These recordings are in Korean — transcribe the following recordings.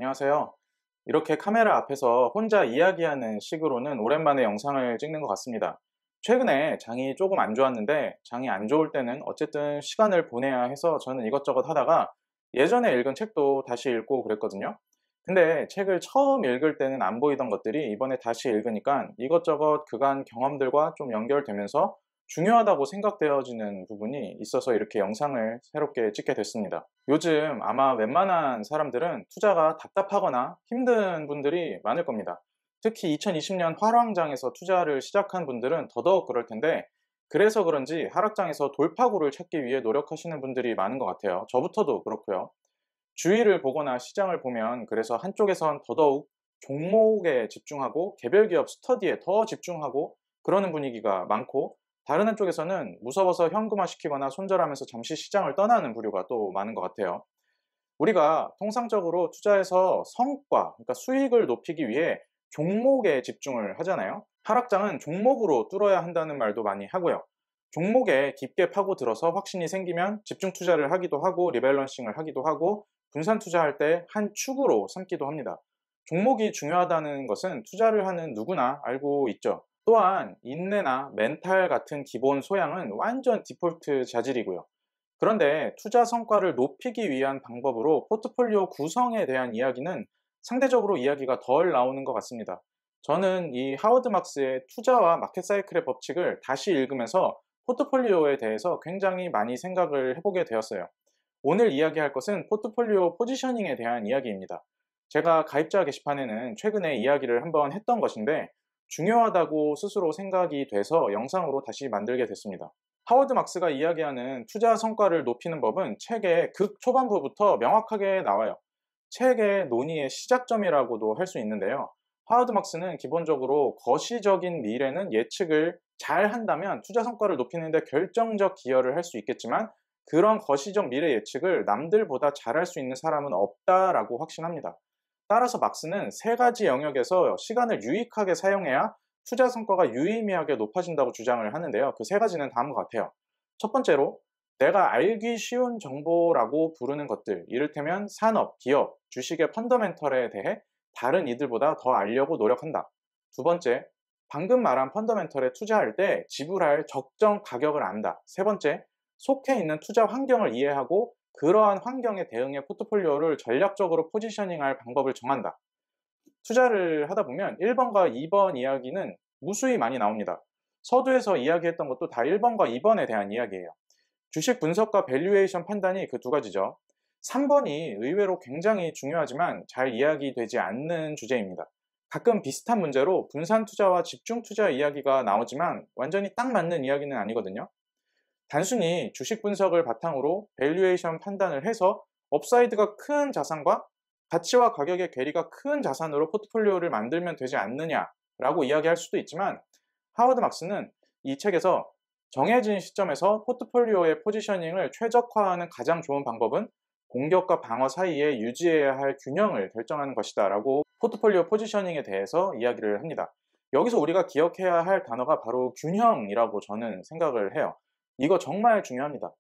안녕하세요. 이렇게 카메라 앞에서 혼자 이야기하는 식으로는 오랜만에 영상을 찍는 것 같습니다. 최근에 장이 조금 안 좋았는데 장이 안 좋을 때는 어쨌든 시간을 보내야 해서 저는 이것저것 하다가 예전에 읽은 책도 다시 읽고 그랬거든요. 근데 책을 처음 읽을 때는 안 보이던 것들이 이번에 다시 읽으니까 이것저것 그간 경험들과 좀 연결되면서 중요하다고 생각되어지는 부분이 있어서 이렇게 영상을 새롭게 찍게 됐습니다. 요즘 아마 웬만한 사람들은 투자가 답답하거나 힘든 분들이 많을 겁니다. 특히 2020년 화랑장에서 투자를 시작한 분들은 더더욱 그럴 텐데, 그래서 그런지 하락장에서 돌파구를 찾기 위해 노력하시는 분들이 많은 것 같아요. 저부터도 그렇고요. 주위를 보거나 시장을 보면 그래서 한쪽에선 더더욱 종목에 집중하고 개별 기업 스터디에 더 집중하고 그러는 분위기가 많고, 다른 한쪽에서는 무서워서 현금화시키거나 손절하면서 잠시 시장을 떠나는 부류가 또 많은 것 같아요. 우리가 통상적으로 투자에서 성과, 그러니까 수익을 높이기 위해 종목에 집중을 하잖아요. 하락장은 종목으로 뚫어야 한다는 말도 많이 하고요. 종목에 깊게 파고들어서 확신이 생기면 집중 투자를 하기도 하고 리밸런싱을 하기도 하고 분산 투자할 때 한 축으로 삼기도 합니다. 종목이 중요하다는 것은 투자를 하는 누구나 알고 있죠. 또한 인내나 멘탈 같은 기본 소양은 완전 디폴트 자질이고요. 그런데 투자 성과를 높이기 위한 방법으로 포트폴리오 구성에 대한 이야기는 상대적으로 이야기가 덜 나오는 것 같습니다. 저는 이 하워드 막스의 투자와 마켓 사이클의 법칙을 다시 읽으면서 포트폴리오에 대해서 굉장히 많이 생각을 해보게 되었어요. 오늘 이야기할 것은 포트폴리오 포지셔닝에 대한 이야기입니다. 제가 가입자 게시판에는 최근에 이야기를 한번 했던 것인데 중요하다고 스스로 생각이 돼서 영상으로 다시 만들게 됐습니다. 하워드 막스가 이야기하는 투자 성과를 높이는 법은 책의 극초반부부터 명확하게 나와요. 책의 논의의 시작점이라고도 할 수 있는데요. 하워드 막스는 기본적으로 거시적인 미래는 예측을 잘 한다면 투자 성과를 높이는 데 결정적 기여를 할 수 있겠지만, 그런 거시적 미래 예측을 남들보다 잘할 수 있는 사람은 없다라고 확신합니다. 따라서 막스는 세 가지 영역에서 시간을 유익하게 사용해야 투자 성과가 유의미하게 높아진다고 주장을 하는데요. 그 세 가지는 다음과 같아요. 첫 번째로, 내가 알기 쉬운 정보라고 부르는 것들, 이를테면 산업, 기업, 주식의 펀더멘털에 대해 다른 이들보다 더 알려고 노력한다. 두 번째, 방금 말한 펀더멘털에 투자할 때 지불할 적정 가격을 안다. 세 번째, 속해 있는 투자 환경을 이해하고 그러한 환경에 대응해 포트폴리오를 전략적으로 포지셔닝할 방법을 정한다. 투자를 하다 보면 1번과 2번 이야기는 무수히 많이 나옵니다. 서두에서 이야기했던 것도 다 1번과 2번에 대한 이야기예요. 주식 분석과 밸류에이션 판단이 그 두 가지죠. 3번이 의외로 굉장히 중요하지만 잘 이야기되지 않는 주제입니다. 가끔 비슷한 문제로 분산 투자와 집중 투자 이야기가 나오지만 완전히 딱 맞는 이야기는 아니거든요. 단순히 주식 분석을 바탕으로 밸류에이션 판단을 해서 업사이드가 큰 자산과 가치와 가격의 괴리가 큰 자산으로 포트폴리오를 만들면 되지 않느냐라고 이야기할 수도 있지만, 하워드 막스는 이 책에서 정해진 시점에서 포트폴리오의 포지셔닝을 최적화하는 가장 좋은 방법은 공격과 방어 사이에 유지해야 할 균형을 결정하는 것이다 라고 포트폴리오 포지셔닝에 대해서 이야기를 합니다. 여기서 우리가 기억해야 할 단어가 바로 균형이라고 저는 생각을 해요. 이거 정말 중요합니다.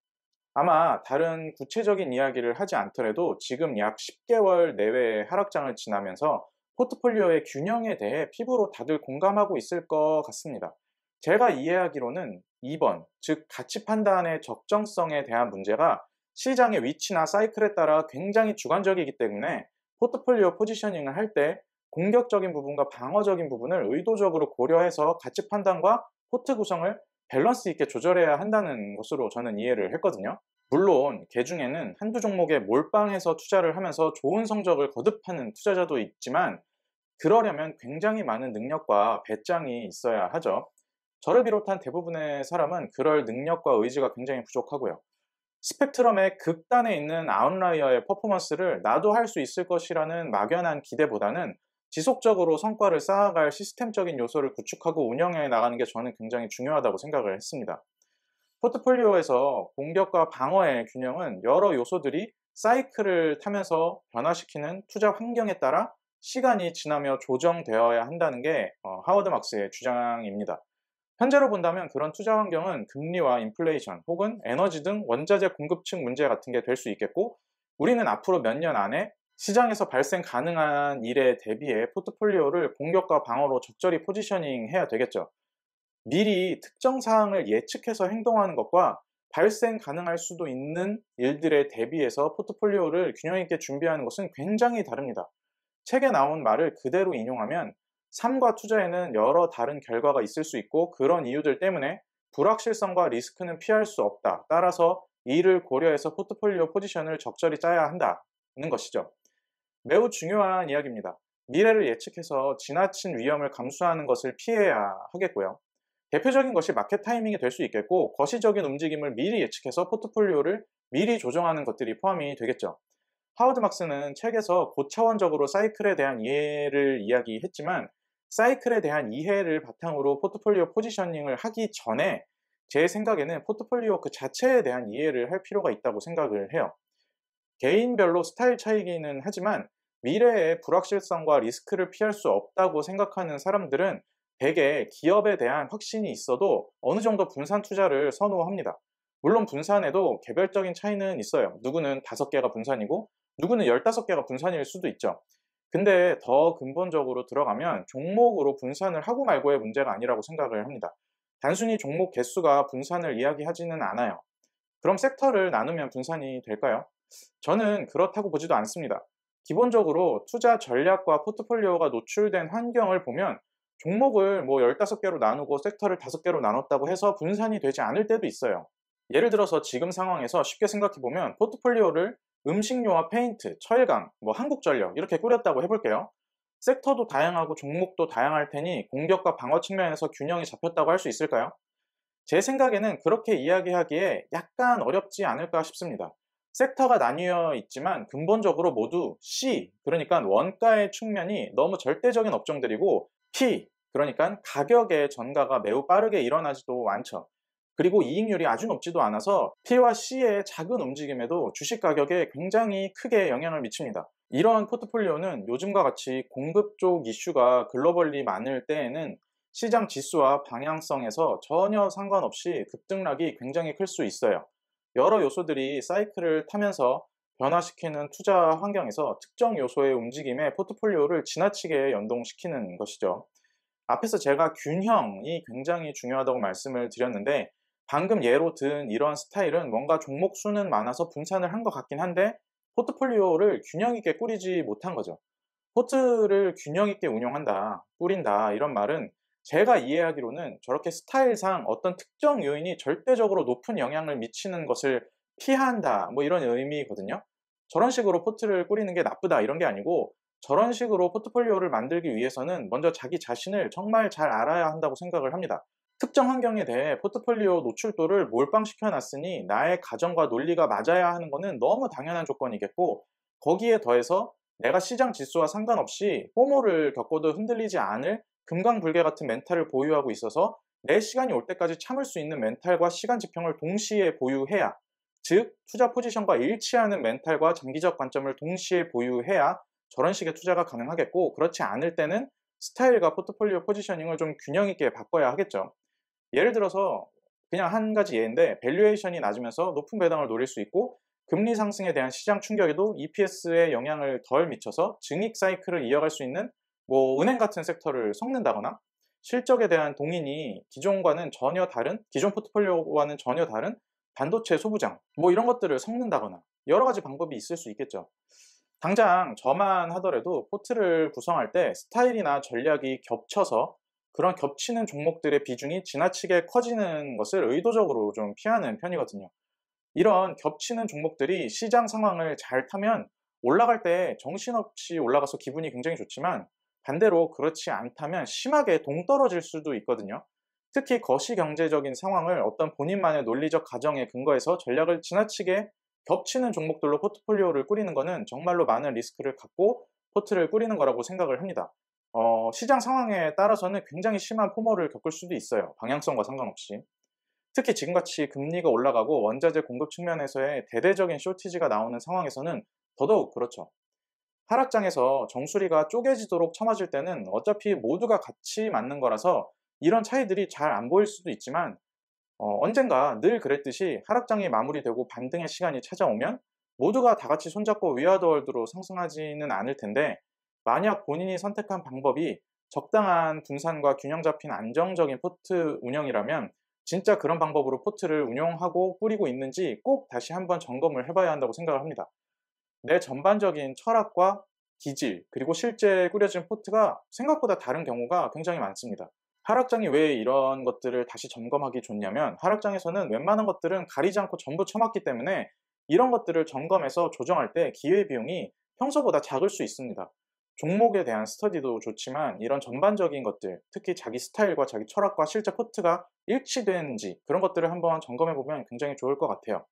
아마 다른 구체적인 이야기를 하지 않더라도 지금 약 10개월 내외의 하락장을 지나면서 포트폴리오의 균형에 대해 피부로 다들 공감하고 있을 것 같습니다. 제가 이해하기로는 2번, 즉 가치 판단의 적정성에 대한 문제가 시장의 위치나 사이클에 따라 굉장히 주관적이기 때문에 포트폴리오 포지셔닝을 할 때 공격적인 부분과 방어적인 부분을 의도적으로 고려해서 가치 판단과 포트 구성을 밸런스 있게 조절해야 한다는 것으로 저는 이해를 했거든요. 물론 개 중에는 한두 종목에 몰빵해서 투자를 하면서 좋은 성적을 거듭하는 투자자도 있지만, 그러려면 굉장히 많은 능력과 배짱이 있어야 하죠. 저를 비롯한 대부분의 사람은 그럴 능력과 의지가 굉장히 부족하고요. 스펙트럼의 극단에 있는 아웃라이어의 퍼포먼스를 나도 할 수 있을 것이라는 막연한 기대보다는 지속적으로 성과를 쌓아갈 시스템적인 요소를 구축하고 운영해 나가는 게 저는 굉장히 중요하다고 생각을 했습니다. 포트폴리오에서 공격과 방어의 균형은 여러 요소들이 사이클을 타면서 변화시키는 투자 환경에 따라 시간이 지나며 조정되어야 한다는 게 하워드 막스의 주장입니다. 현재로 본다면 그런 투자 환경은 금리와 인플레이션 혹은 에너지 등 원자재 공급층 문제 같은 게 될 수 있겠고, 우리는 앞으로 몇 년 안에 시장에서 발생 가능한 일에 대비해 포트폴리오를 공격과 방어로 적절히 포지셔닝 해야 되겠죠. 미리 특정 사항을 예측해서 행동하는 것과 발생 가능할 수도 있는 일들에 대비해서 포트폴리오를 균형 있게 준비하는 것은 굉장히 다릅니다. 책에 나온 말을 그대로 인용하면 삶과 투자에는 여러 다른 결과가 있을 수 있고 그런 이유들 때문에 불확실성과 리스크는 피할 수 없다. 따라서 이를 고려해서 포트폴리오 포지션을 적절히 짜야 한다는 것이죠. 매우 중요한 이야기입니다. 미래를 예측해서 지나친 위험을 감수하는 것을 피해야 하겠고요. 대표적인 것이 마켓 타이밍이 될 수 있겠고 거시적인 움직임을 미리 예측해서 포트폴리오를 미리 조정하는 것들이 포함이 되겠죠. 하워드 막스는 책에서 고차원적으로 사이클에 대한 이해를 이야기했지만 사이클에 대한 이해를 바탕으로 포트폴리오 포지셔닝을 하기 전에 제 생각에는 포트폴리오 그 자체에 대한 이해를 할 필요가 있다고 생각을 해요. 개인별로 스타일 차이기는 하지만 미래의 불확실성과 리스크를 피할 수 없다고 생각하는 사람들은 대개 기업에 대한 확신이 있어도 어느 정도 분산 투자를 선호합니다. 물론 분산에도 개별적인 차이는 있어요. 누구는 5개가 분산이고 누구는 15개가 분산일 수도 있죠. 근데 더 근본적으로 들어가면 종목으로 분산을 하고 말고의 문제가 아니라고 생각을 합니다. 단순히 종목 개수가 분산을 이야기하지는 않아요. 그럼 섹터를 나누면 분산이 될까요? 저는 그렇다고 보지도 않습니다. 기본적으로 투자 전략과 포트폴리오가 노출된 환경을 보면 종목을 15개로 나누고 섹터를 5개로 나눴다고 해서 분산이 되지 않을 때도 있어요. 예를 들어서 지금 상황에서 쉽게 생각해보면 포트폴리오를 음식료와 페인트, 철강, 한국전력 이렇게 꾸렸다고 해볼게요. 섹터도 다양하고 종목도 다양할 테니 공격과 방어 측면에서 균형이 잡혔다고 할 수 있을까요? 제 생각에는 그렇게 이야기하기에 약간 어렵지 않을까 싶습니다. 섹터가 나뉘어 있지만 근본적으로 모두 C, 그러니까 원가의 측면이 너무 절대적인 업종들이고 P, 그러니까 가격의 전가가 매우 빠르게 일어나지도 않죠. 그리고 이익률이 아주 높지도 않아서 P와 C의 작은 움직임에도 주식 가격에 굉장히 크게 영향을 미칩니다. 이러한 포트폴리오는 요즘과 같이 공급 쪽 이슈가 글로벌리 많을 때에는 시장 지수와 방향성에서 전혀 상관없이 급등락이 굉장히 클 수 있어요. 여러 요소들이 사이클을 타면서 변화시키는 투자 환경에서 특정 요소의 움직임에 포트폴리오를 지나치게 연동시키는 것이죠. 앞에서 제가 균형이 굉장히 중요하다고 말씀을 드렸는데 방금 예로 든 이러한 스타일은 뭔가 종목 수는 많아서 분산을 한 것 같긴 한데 포트폴리오를 균형 있게 꾸리지 못한 거죠. 포트를 균형 있게 운용한다, 꾸린다 이런 말은 제가 이해하기로는 저렇게 스타일상 어떤 특정 요인이 절대적으로 높은 영향을 미치는 것을 피한다 이런 의미거든요. 저런 식으로 포트를 꾸리는 게 나쁘다 이런 게 아니고 저런 식으로 포트폴리오를 만들기 위해서는 먼저 자기 자신을 정말 잘 알아야 한다고 생각을 합니다. 특정 환경에 대해 포트폴리오 노출도를 몰빵시켜 놨으니 나의 가정과 논리가 맞아야 하는 것은 너무 당연한 조건이겠고 거기에 더해서 내가 시장 지수와 상관없이 포모를 겪어도 흔들리지 않을 금강불개 같은 멘탈을 보유하고 있어서 내 시간이 올 때까지 참을 수 있는 멘탈과 시간 지평을 동시에 보유해야, 즉 투자 포지션과 일치하는 멘탈과 장기적 관점을 동시에 보유해야 저런 식의 투자가 가능하겠고 그렇지 않을 때는 스타일과 포트폴리오 포지셔닝을 좀 균형 있게 바꿔야 하겠죠. 예를 들어서 그냥 한 가지 예인데 밸류에이션이 낮으면서 높은 배당을 노릴 수 있고 금리 상승에 대한 시장 충격에도 EPS에 영향을 덜 미쳐서 증익 사이클을 이어갈 수 있는 은행 같은 섹터를 섞는다거나 실적에 대한 동인이 기존과는 전혀 다른, 기존 포트폴리오와는 전혀 다른 반도체 소부장 이런 것들을 섞는다거나 여러 가지 방법이 있을 수 있겠죠. 당장 저만 하더라도 포트를 구성할 때 스타일이나 전략이 겹쳐서 그런 겹치는 종목들의 비중이 지나치게 커지는 것을 의도적으로 좀 피하는 편이거든요. 이런 겹치는 종목들이 시장 상황을 잘 타면 올라갈 때 정신없이 올라가서 기분이 굉장히 좋지만 반대로 그렇지 않다면 심하게 동떨어질 수도 있거든요. 특히 거시경제적인 상황을 어떤 본인만의 논리적 가정에 근거해서 전략을 지나치게 겹치는 종목들로 포트폴리오를 꾸리는 것은 정말로 많은 리스크를 갖고 포트를 꾸리는 거라고 생각을 합니다. 시장 상황에 따라서는 굉장히 심한 포모를 겪을 수도 있어요. 방향성과 상관없이. 특히 지금같이 금리가 올라가고 원자재 공급 측면에서의 대대적인 쇼티지가 나오는 상황에서는 더더욱 그렇죠. 하락장에서 정수리가 쪼개지도록 쳐맞을 때는 어차피 모두가 같이 맞는 거라서 이런 차이들이 잘 안 보일 수도 있지만 언젠가 늘 그랬듯이 하락장이 마무리되고 반등의 시간이 찾아오면 모두가 다 같이 손잡고 위아더 월드로 상승하지는 않을 텐데, 만약 본인이 선택한 방법이 적당한 분산과 균형 잡힌 안정적인 포트 운영이라면 진짜 그런 방법으로 포트를 운용하고 꾸리고 있는지 꼭 다시 한번 점검을 해봐야 한다고 생각을 합니다. 내 전반적인 철학과 기질, 그리고 실제 꾸려진 포트가 생각보다 다른 경우가 굉장히 많습니다. 하락장이 왜 이런 것들을 다시 점검하기 좋냐면, 하락장에서는 웬만한 것들은 가리지 않고 전부 쳐맞기 때문에 이런 것들을 점검해서 조정할 때 기회비용이 평소보다 작을 수 있습니다. 종목에 대한 스터디도 좋지만 이런 전반적인 것들, 특히 자기 스타일과 자기 철학과 실제 포트가 일치되는지 그런 것들을 한번 점검해 보면 굉장히 좋을 것 같아요.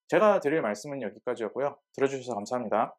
제가 드릴 말씀은 여기까지였고요. 들어주셔서 감사합니다.